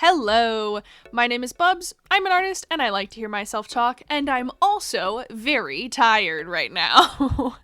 Hello, my name is Bubs, I'm an artist, and I like to hear myself talk, and I'm also very tired right now.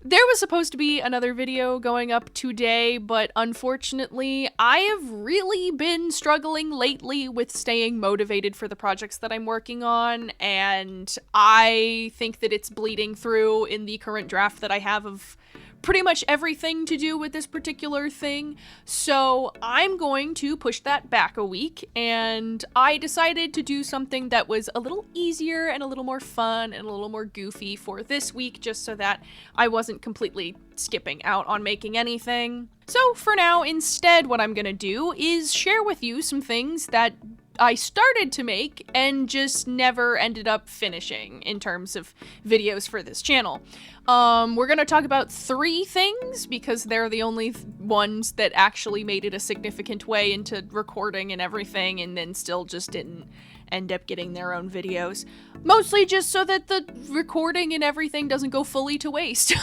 There was supposed to be another video going up today, but unfortunately, I have really been struggling lately with staying motivated for the projects that I'm working on, and I think that it's bleeding through in the current draft that I have of pretty much everything to do with this particular thing, so I'm going to push that back a week, and I decided to do something that was a little easier and a little more fun and a little more goofy for this week, just so that I wasn't completely skipping out on making anything. So for now, instead, what I'm gonna do is share with you some things that I started to make and just never ended up finishing in terms of videos for this channel. We're gonna talk about 3 things because they're the only ones that actually made it a significant way into recording and everything, and then still just didn't end up getting their own videos. Mostly just so that the recording and everything doesn't go fully to waste.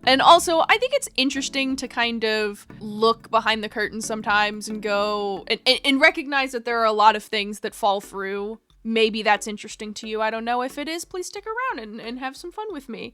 And also, I think it's interesting to kind of look behind the curtain sometimes and go and recognize that there are a lot of things that fall through. Maybe that's interesting to you. I don't know. If it is, please stick around and have some fun with me.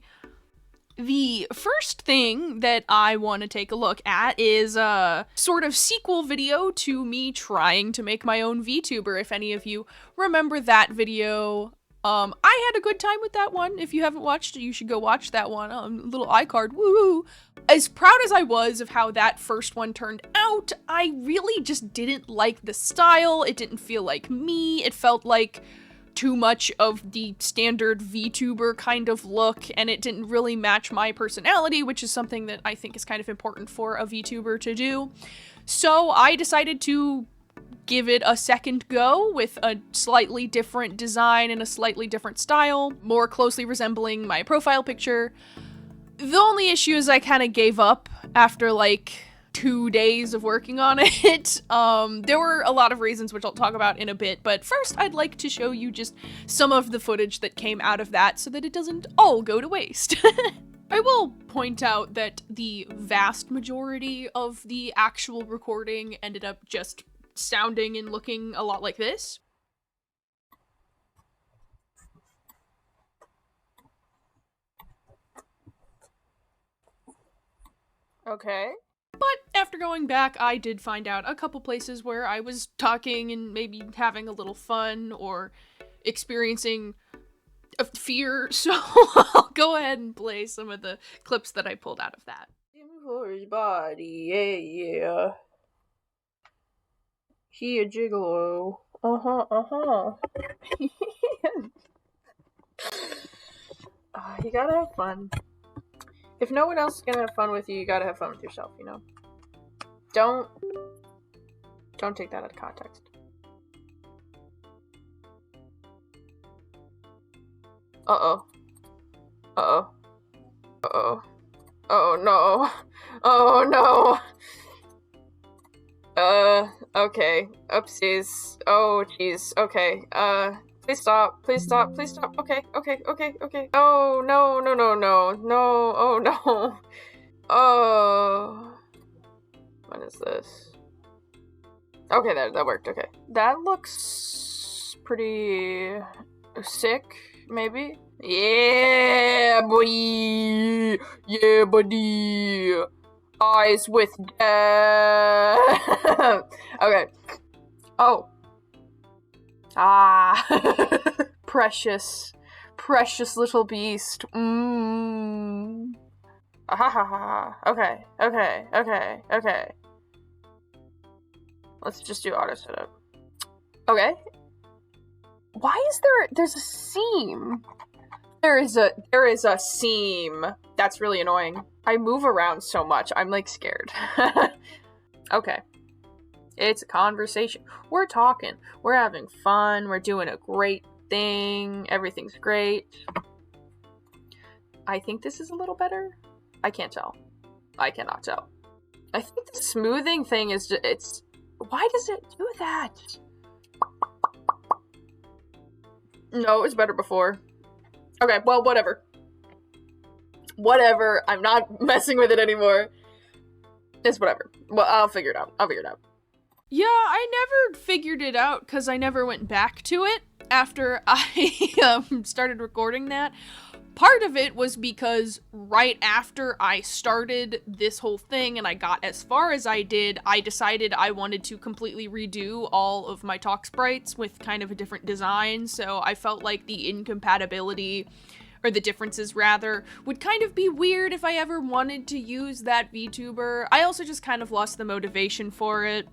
The first thing that I want to take a look at is a sort of sequel video to me trying to make my own VTuber. If any of you remember that video, I had a good time with that one. If you haven't watched it, you should go watch that one. Little iCard, woo! As proud as I was of how that first one turned out, I really just didn't like the style. It didn't feel like me. It felt like too much of the standard VTuber kind of look, and it didn't really match my personality, which is something that I think is kind of important for a VTuber to do. So I decided to give it a second go with a slightly different design and a slightly different style, more closely resembling my profile picture. The only issue is I kind of gave up after like 2 days of working on it. There were a lot of reasons which I'll talk about in a bit, but first I'd like to show you just some of the footage that came out of that so that it doesn't all go to waste. I will point out that the vast majority of the actual recording ended up just sounding and looking a lot like this. Okay. But after going back, I did find out a couple places where I was talking and maybe having a little fun or experiencing a fear, so I'll go ahead and play some of the clips that I pulled out of that. For his body, yeah. He a gigolo. You gotta have fun. If no one else is gonna have fun with you, you gotta have fun with yourself, you know? Don't take that out of context. Uh-oh. Uh-oh. Uh-oh. Oh no. Oh no. Okay. Oopsies. Oh jeez. Okay. Please stop. Please stop. Please stop. Okay. Oh no. Oh no. Oh. What is this? Okay, that worked. Okay. That looks pretty sick, maybe? Yeah, buddy! Yeah, buddy! Eyes with death! Okay. Oh. Ah. Precious little beast. Okay. Let's just do auto setup. Okay. Why is there's a seam? There is a seam. That's really annoying. I move around so much. I'm like scared. Okay. It's a conversation. We're talking. We're having fun. We're doing a great thing. Everything's great. I think this is a little better. I can't tell. I cannot tell. I think the smoothing thing is just, it's... Why does it do that? No, it was better before. Okay, well, whatever. Whatever. I'm not messing with it anymore. It's whatever. Well, I'll figure it out. Yeah, I never figured it out because I never went back to it after I started recording that. Part of it was because right after I started this whole thing and I got as far as I did, I decided I wanted to completely redo all of my talk sprites with kind of a different design, so I felt like the incompatibility, or the differences rather, would kind of be weird if I ever wanted to use that VTuber. I also just kind of lost the motivation for it.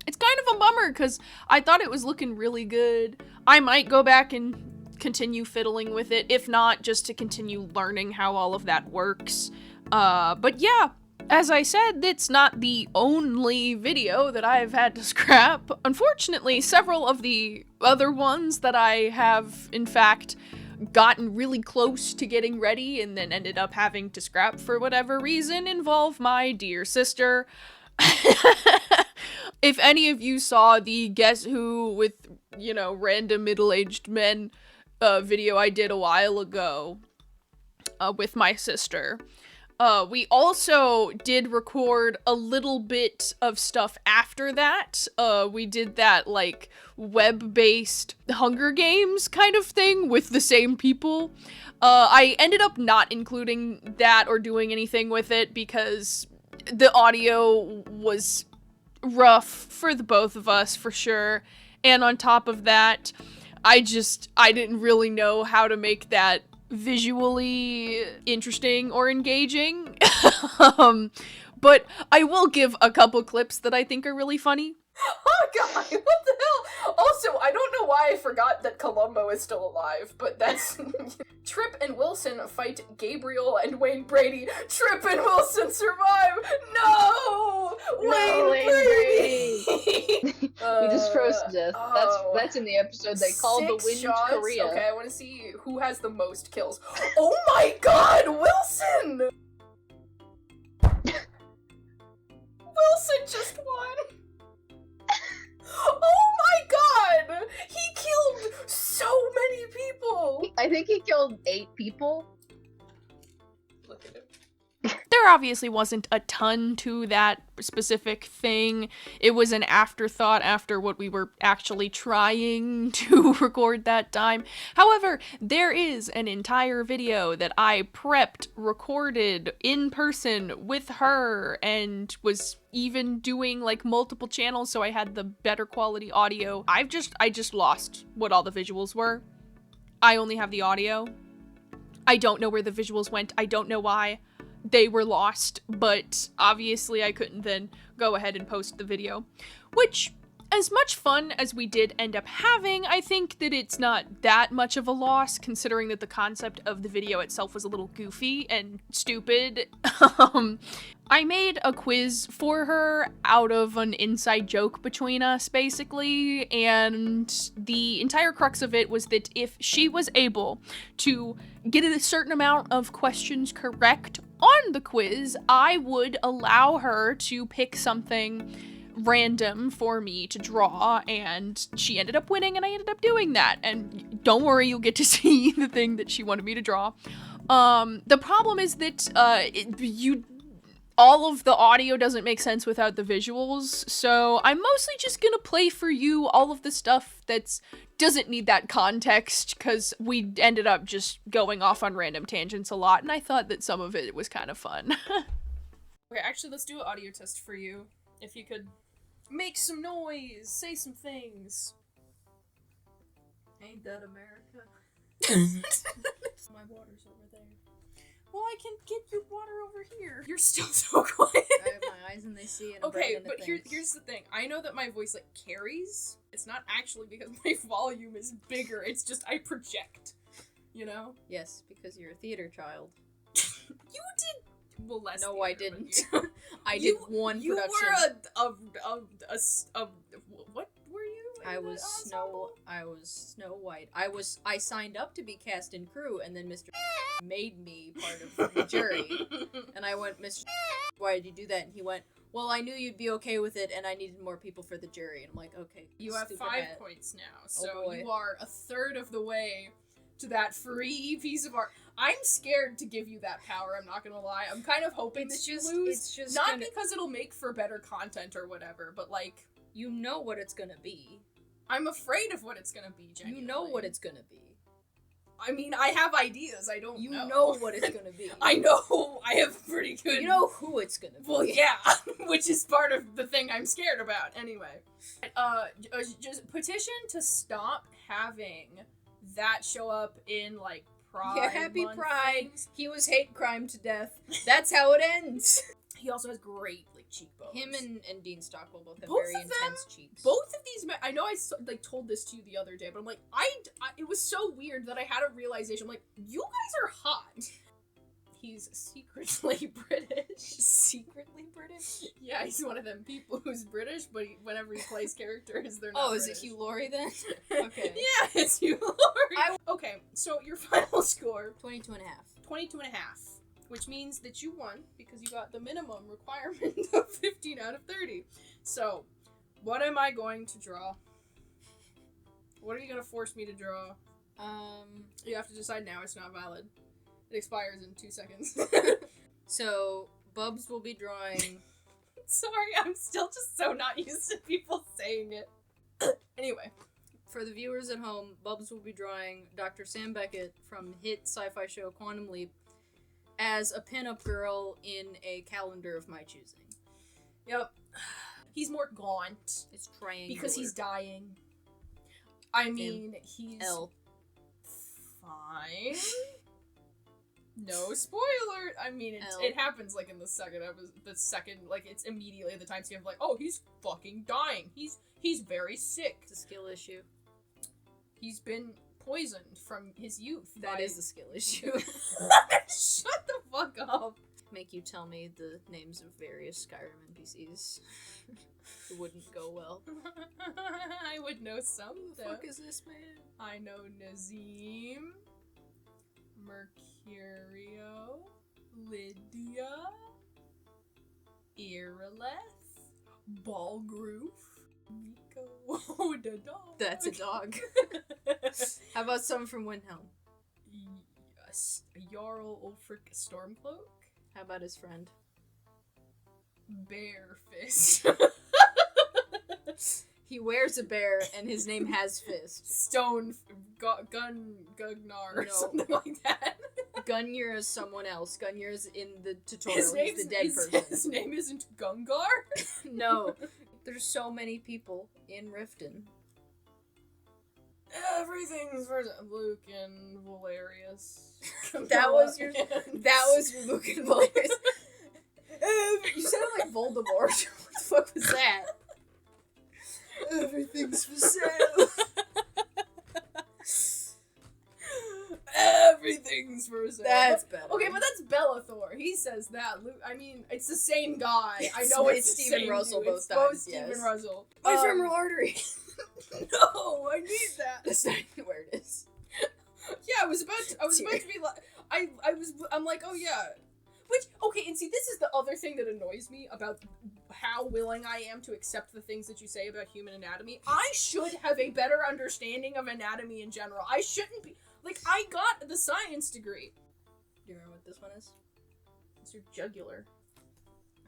It's kind of a bummer because I thought it was looking really good. I might go back and continue fiddling with it, if not just to continue learning how all of that works. But yeah, as I said, it's not the only video that I've had to scrap. Unfortunately, several of the other ones that I have, in fact, gotten really close to getting ready and then ended up having to scrap for whatever reason involve my dear sister. If any of you saw the Guess Who with, random middle-aged men video I did a while ago with my sister, we also did record a little bit of stuff after that. We did that, like, web-based Hunger Games kind of thing with the same people. I ended up not including that or doing anything with it because the audio was rough for the both of us, for sure. And on top of that, I didn't really know how to make that visually interesting or engaging. But I will give a couple clips that I think are really funny. Oh god, what the hell? Also, I don't know why I forgot that Columbo is still alive, but that's... Tripp and Wilson fight Gabriel and Wayne Brady. Tripp and Wilson survive! No! Wayne Brady! We just froze to death. That's in the episode they called The Wind shots? Korea. Okay, I want to see who has the most kills. Oh my god, Wilson! Wilson just won! Oh my god! He killed so many people! I think he killed 8 people. Look at him. There obviously wasn't a ton to that specific thing. It was an afterthought after what we were actually trying to record that time. However, there is an entire video that I prepped, recorded in person with her, and was even doing like multiple channels so I had the better quality audio. I just lost what all the visuals were. I only have the audio. I don't know where the visuals went. I don't know why. They were lost, but obviously I couldn't then go ahead and post the video. Which, as much fun as we did end up having, I think that it's not that much of a loss, considering that the concept of the video itself was a little goofy and stupid. I made a quiz for her out of an inside joke between us, basically, and the entire crux of it was that if she was able to get a certain amount of questions correct on the quiz, I would allow her to pick something random for me to draw, and she ended up winning, and I ended up doing that. And don't worry, you'll get to see the thing that she wanted me to draw. The problem is that all of the audio doesn't make sense without the visuals, so I'm mostly just gonna play for you all of the stuff that's doesn't need that context, because we ended up just going off on random tangents a lot, and I thought that some of it was kind of fun. Okay, actually, let's do an audio test for you. If you could make some noise, say some things. Ain't that America? My water's over there. Well, I can get your water over here. You're still so quiet. I have my eyes and they see, and okay, but here's the thing. I know that my voice, like, carries. It's not actually because my volume is bigger. It's just I project, you know? Yes, because you're a theater child. You did... Well, less. No, I theater, didn't. but I did one you production. were a what were you? I was Snow White. I signed up to be cast in crew, and then Mr. made me part of the jury. And I went, Mr. why did you do that? And he went, well, I knew you'd be okay with it, and I needed more people for the jury. And I'm like, okay. You have 5 hat. points now, so Oh, boy. you are a third of the way to that free piece of art. I'm scared to give you that power, I'm not gonna lie. I'm kind of hoping that you lose. It's just not because it'll make for better content or whatever, but like, You know what it's gonna be. I'm afraid of what it's gonna be, genuinely. You know what it's gonna be. I mean, I have ideas, I don't You know. know what it's gonna be. I know, I have pretty good... You know who it's gonna be. Well, yeah, which is part of the thing I'm scared about, anyway. Just petition to stop having that show up in, like, Pride Yeah, happy Month Pride. things. He was hate crime to death. That's how it ends. He also has great, like, cheekbones. Him and Dean Stockwell both have Both very of them? intense cheeks. Both of these men, I know I like told this to you the other day, but I'm like, it was so weird that I had a realization. I'm like, you guys are hot. He's secretly British. Secretly British? Yeah, he's one of them people who's British, but whenever he plays characters, they're not Oh, is British. it Hugh Laurie then? Okay. Yeah, it's Hugh Laurie. Okay, so your final score, 22 and a half. 22 and a half, which means that you won because you got the minimum requirement of 15 out of 30. So, what am I going to draw? What are you going to force me to draw? You have to decide now, it's not valid. It expires in 2 seconds. So, Bubs will be drawing... Sorry, I'm still just so not used to people saying it. Anyway. For the viewers at home, Bubs will be drawing Dr. Sam Beckett from hit sci-fi show Quantum Leap as a pinup girl in a calendar of my choosing. Yep. He's more gaunt. It's triangular. Because he's dying. I mean, he's... L. Fine. No spoiler. I mean, L. it happens like in the second like it's immediately the time skip of like, oh, he's fucking dying. He's very sick. It's a skill issue. He's been poisoned from his youth. That by... is a skill issue. Shut the fuck up. Make you tell me the names of various Skyrim NPCs. It wouldn't go well. I would know some. Who the fuck is this man? I know Nazim, Mercurio, Lydia, Irileth, Balgroof, Nico the dog. That's a dog. How about some from Windhelm? Yes, Jarl Ulfric Stormcloak, How about his friend? Bearfist, He wears a bear and his name has fist. Stone, Gugnar, or No. something like that. Gungnir is someone else. Gungnir is in the tutorial. He's the dead person. His name isn't Gungar? No. There's so many people in Riften. Everything's for Luke and Valerius. That was your Luke and Valerius. You sounded like Voldemort. What the fuck was that? Everything's for sale. Everything's for sale. That's better. Okay, but that's Bellathor. He says that. Luke, I mean, it's the same guy. I know It's it's the Stephen same Russell dude. both It's times, both Stephen yes. Russell. My femoral artery. No, I need that. That's not where it is. Yeah, I was about to be like, I'm like, oh yeah. Which, okay, and see, this is the other thing that annoys me about how willing I am to accept the things that you say about human anatomy. I should have a better understanding of anatomy in general. I shouldn't be, like, I got the science degree. Do you remember what this one is? It's your jugular.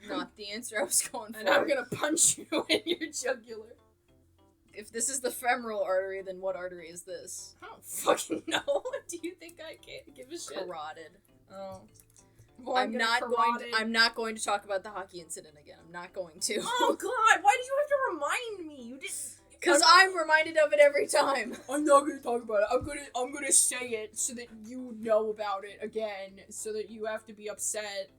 Not the answer I was going for. And I'm gonna punch you in your jugular. If this is the femoral artery, then what artery is this? I don't fucking know. Do you think I can't give a shit? Carotid. Oh. Well, I'm not going to. to talk about the hockey incident again. I'm not going to. Oh god, why did you have to remind me? You didn't. Because I'm reminded of it every time. I'm not gonna talk about it. I'm gonna say it so that you know about it again, so that you have to be upset.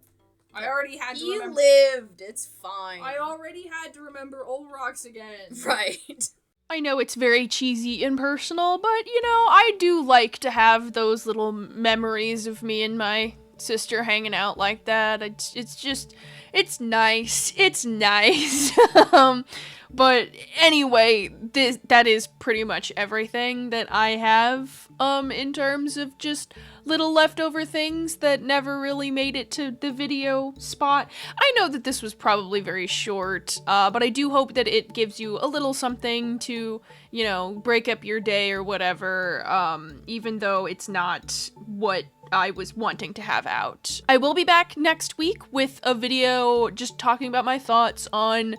I already had to He remember. lived. It's fine. I already had to remember Old Rocks again. Right. I know it's very cheesy and personal, but you know, I do like to have those little memories of me and my sister hanging out like that. It's nice. It's nice. But anyway, that is pretty much everything that I have, in terms of just little leftover things that never really made it to the video spot. I know that this was probably very short, but I do hope that it gives you a little something to, you know, break up your day or whatever, even though it's not what I was wanting to have out. I will be back next week with a video just talking about my thoughts on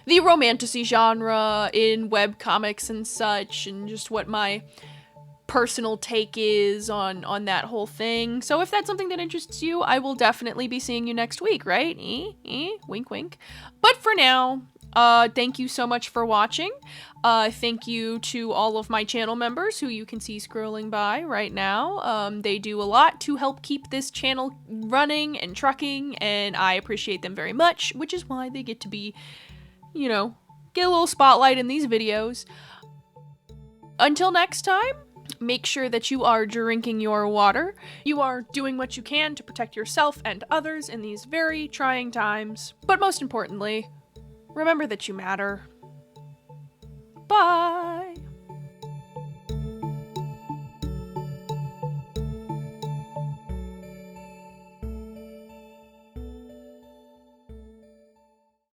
the romantasy genre in webcomics and such, and just what my personal take is on that whole thing. So if that's something that interests you, I will definitely be seeing you next week, right? Wink, wink. But for now, thank you so much for watching. Thank you to all of my channel members who you can see scrolling by right now. They do a lot to help keep this channel running and trucking, and I appreciate them very much, which is why they get to be, you know, get a little spotlight in these videos. Until next time, make sure that you are drinking your water. You are doing what you can to protect yourself and others in these very trying times. But most importantly, remember that you matter. Bye!